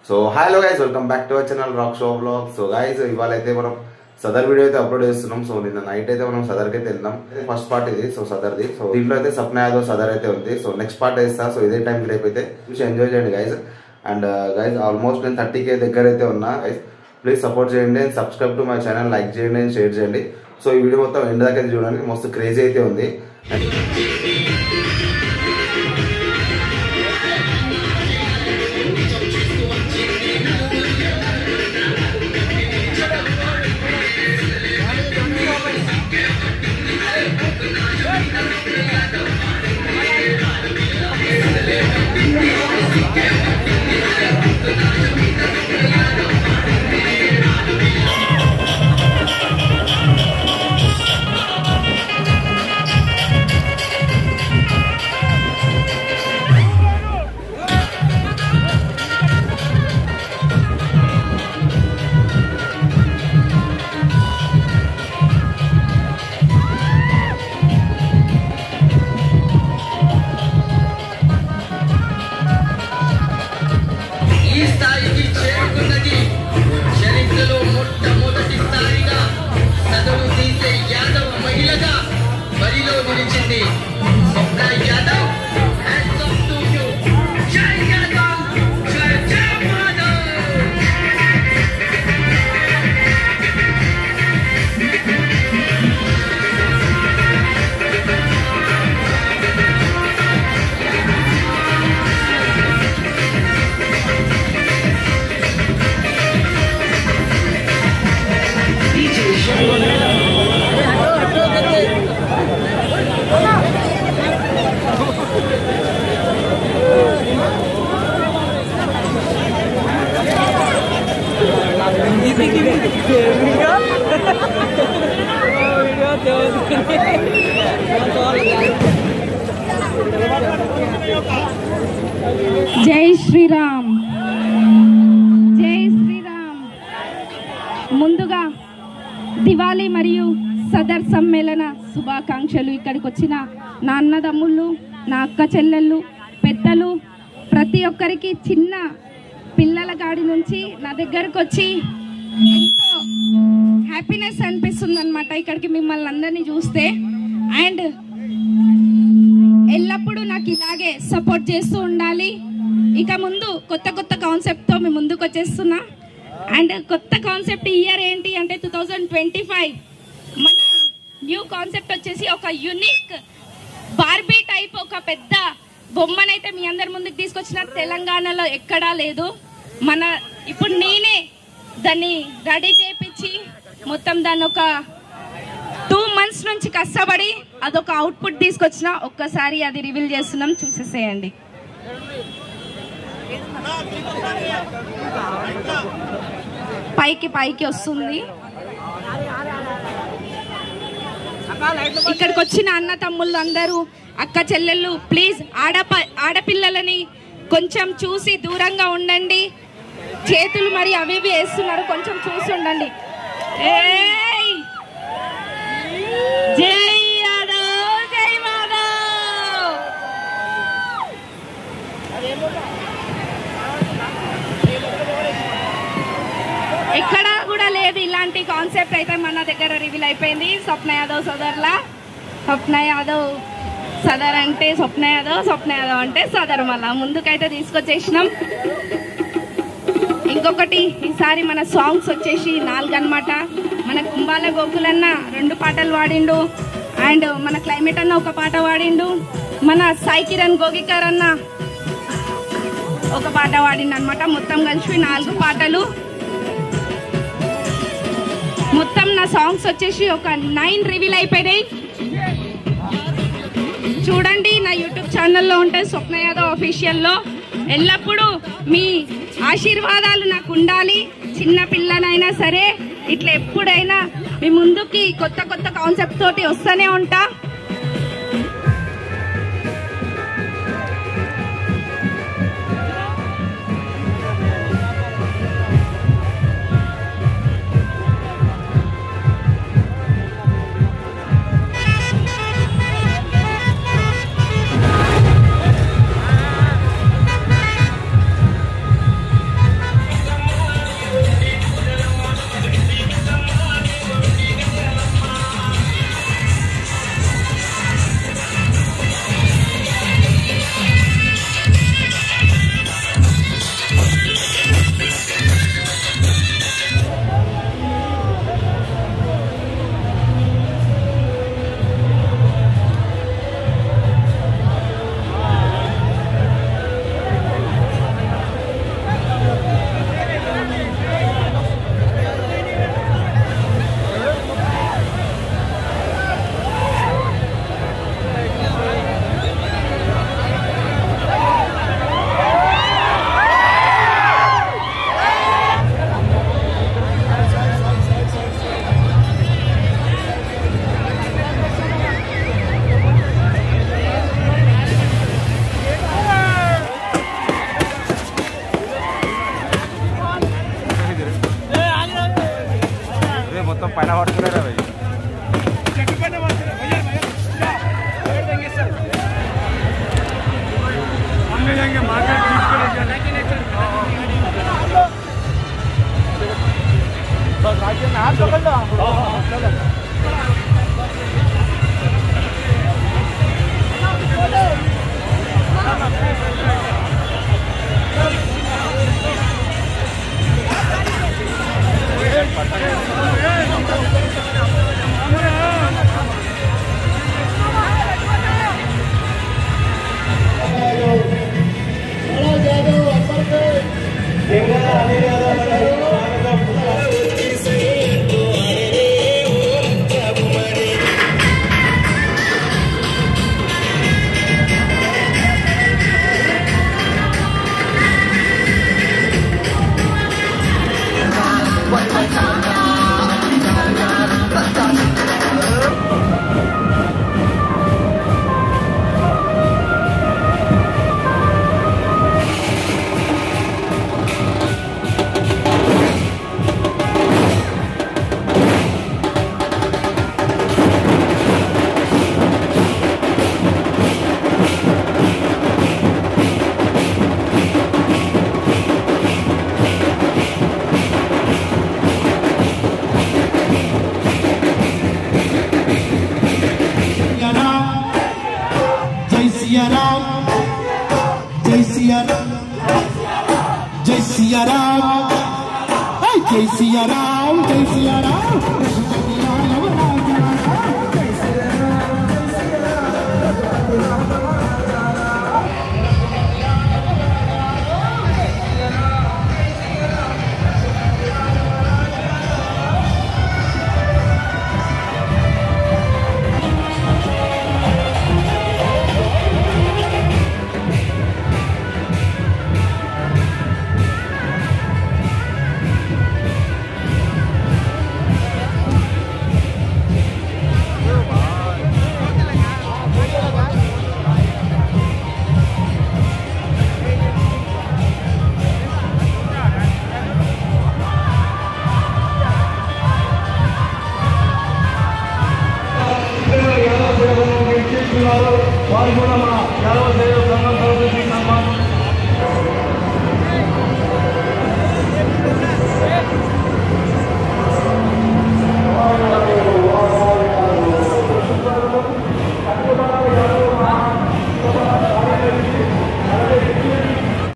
So hello guys, welcome back to our channel rock show blog. So guys, ఇవాళ అయితే మనం Sadar video అయితే upload చేస్తున్నాం. సో నిన్న నైట్ అయితే మనం సదర్కి అయితే వెళ్దాం. ఫస్ట్ పార్ట్ ఇది. సో సదర్ది. సో దీంట్లో అయితే సప్నా యాదవ్ సదర్ అయితే ఉంది. సో నెక్స్ట్ పార్ట్ వేస్తా. సో ఇదే టైంకి రేపు అయితే చూసి ఎంజాయ్ చేయండి గైస్. అండ్ గైస్, ఆల్మోస్ట్ నేను 30K దగ్గర అయితే ఉన్నా గైస్. ప్లీజ్ సపోర్ట్ చేయండి and subscribe to my channel, like చేయండి అండ్ షేర్ చేయండి. సో ఈ వీడియో మొత్తం ఎండ్ దాకా అయితే చూడండి. మస్తు క్రేజీ అయితే ఉంది. జై శ్రీరామ్, జై శ్రీరామ్. ముందుగా దివాళీ మరియు సదర్ సమ్మేళన శుభాకాంక్షలు. ఇక్కడికి వచ్చిన నా అన్నదమ్ముళ్ళు, నా అక్క చెల్లెళ్ళు, పెద్దలు, ప్రతి ఒక్కరికి, చిన్న పిల్లల కాడి నుంచి నా దగ్గరకు వచ్చి ఎంతో హ్యాపీనెస్ అనిపిస్తుంది అనమాట ఇక్కడికి మిమ్మల్ని అందరినీ చూస్తే. అండ్ ఎల్లప్పుడూ నాకు ఇలాగే సపోర్ట్ చేస్తూ ఉండాలి. ఇక ముందు కొత్త కొత్త కాన్సెప్ట్తో మీ ముందుకు వచ్చేస్తున్నా. అండ్ కొత్త కాన్సెప్ట్ ఇయర్ ఏంటి అంటే 2025 మన న్యూ కాన్సెప్ట్ వచ్చేసి ఒక యూనిక్ బార్బీ టైప్ ఒక పెద్ద బొమ్మనైతే మీ అందరి ముందుకు తీసుకొచ్చిన. తెలంగాణలో ఎక్కడా లేదు. ఇప్పుడు నేనే దాన్ని రెడీ చేయించి మొత్తం దాన్ని ఒక 2 months నుంచి కష్టపడి అదొక అవుట్పుట్ తీసుకొచ్చిన. ఒక్కసారి అది రివీల్ చేస్తున్నాం, చూసేసేయండి. పైకి వస్తుంది. ఇక్కడికి వచ్చిన అన్న తమ్ముళ్ళు అందరూ, అక్క చెల్లెళ్ళు, ప్లీజ్ ఆడపిల్లలని కొంచెం చూసి దూరంగా ఉండండి. చేతులు మరి అవి వేస్తున్నారు, కొంచెం చూసి ఉండండి. జై యాదవ్, జై మాధవ్. ఎక్కడా కూడా లేదు ఇలాంటి కాన్సెప్ట్. అయితే మన దగ్గర రివీల్ అయిపోయింది. స్వప్న యాదవ్ సదర్లా. స్వప్న యాదవ్ సదర్ అంటే స్వప్న యాదవ్ అంటే సదర్. మళ్ళా ముందుకైతే తీసుకొచ్చేసినాం. ఇంకొకటి, ఈసారి మన సాంగ్స్ వచ్చేసి 4 అన్నమాట. మన కుంభాల గోకులన్న 2 పాటలు పాడిండు. అండ్ మన క్లైమేట్ అన్న ఒక పాట పాడిండు. మన సాయి కిరణ్ గోగికర్ అన్న ఒక పాట పాడిండు అనమాట. మొత్తం కలిసి 4 పాటలు. మొత్తం నా సాంగ్స్ వచ్చేసి ఒక 9 రివీల్ అయిపోయినాయి. చూడండి, నా యూట్యూబ్ ఛానల్లో ఉంటాయి, స్వప్న యాదవ్ అఫీషియల్లో. ఎల్లప్పుడూ మీ ఆశీర్వాదాలు నాకు ఉండాలి. చిన్న పిల్లనైనా సరే ఇట్లా ఎప్పుడైనా మీ ముందుకి కొత్త కొత్త కాన్సెప్ట్ తోటి వస్తూనే ఉంటా. వారు కూడా మన యాదవ